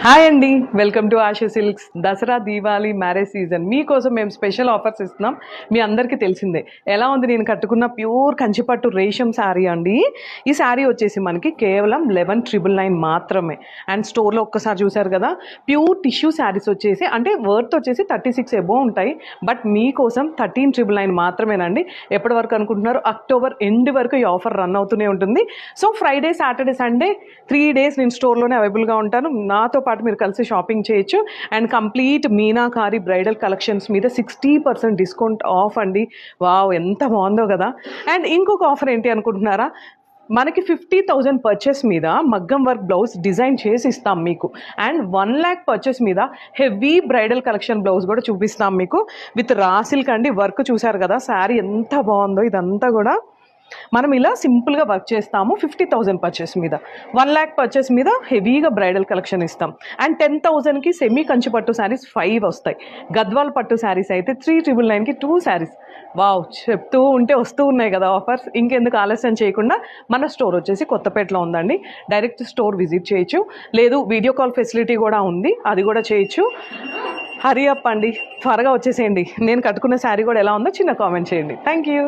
Hi అండి, welcome to ASHA silks. Dasara Diwali marriage season మీకోసం మేము స్పెషల్ ఆఫర్స్ ఇస్తున్నాం. మీ అందరికీ తెలిసిందే ఎలా ఉంది. నేను కట్టుకున్న ప్యూర్ కంచిపట్టు రేషం శారీ అండి. ఈ శారీ వచ్చేసి మనకి కేవలం 11,999 మాత్రమే. అండ్ స్టోర్లో ఒక్కసారి చూసారు కదా, ప్యూర్ టిష్యూ శారీస్ వచ్చేసి అంటే వర్త్ వచ్చేసి 36 ఎబో ఉంటాయి. బట్ మీకోసం 13,999 మాత్రమేనండి. ఎప్పటి వరకు అనుకుంటున్నారు? అక్టోబర్ ఎండ్ వరకు ఈ ఆఫర్ రన్ అవుతూనే ఉంటుంది. So Friday, Saturday, Sunday 3 days నేను స్టోర్లోనే అవైలబుల్గా ఉంటాను. నాతో పాటు మీరు కలిసి షాపింగ్ చేయొచ్చు. And complete meenakari bridal collections మీద 60% డిస్కౌంట్ ఆఫ్ అండి. వావ్, ఎంత బాగుందో కదా. అండ్ ఇంకొక ఆఫర్ ఏంటి అనుకుంటున్నారా? మనకి 50,000 పర్చేస్ మీద మగ్గం వర్క్ బ్లౌజ్ డిజైన్ చేసి ఇస్తాం మీకు. అండ్ 1 lakh పర్చేస్ మీద హెవీ బ్రైడల్ కలెక్షన్ బ్లౌజ్ కూడా చూపిస్తాం మీకు విత్ రాసిల్క్ అండి. వర్క్ చూసారు కదా, శారీ ఎంత బాగుందో. ఇదంతా కూడా మనం ఇలా సింపుల్గా వర్క్ చేస్తాము. 50,000 పర్చేస్ మీద, 1 lakh పర్చేస్ మీద హెవీగా బ్రైడల్ కలెక్షన్ ఇస్తాం. అండ్ 10,000కి సెమీ కంచి పట్టు శారీస్ 5 వస్తాయి. గద్వాల్ పట్టు శారీస్ అయితే 3,999కి 2 శారీస్. వావ్, చెప్తూ ఉంటే వస్తూ ఉన్నాయి కదా ఆఫర్స్. ఇంకెందుకు ఆలస్యం చేయకుండా మన స్టోర్ వచ్చేసి కొత్తపేటలో ఉందండి. డైరెక్ట్ స్టోర్ విజిట్ చేయొచ్చు, లేదు వీడియో కాల్ ఫెసిలిటీ కూడా ఉంది, అది కూడా చేయొచ్చు. హరి అప్ అండి, త్వరగా వచ్చేసేయండి. నేను కట్టుకున్న శారీ కూడా ఎలా ఉందో చిన్న కామెంట్ చేయండి. Thank you.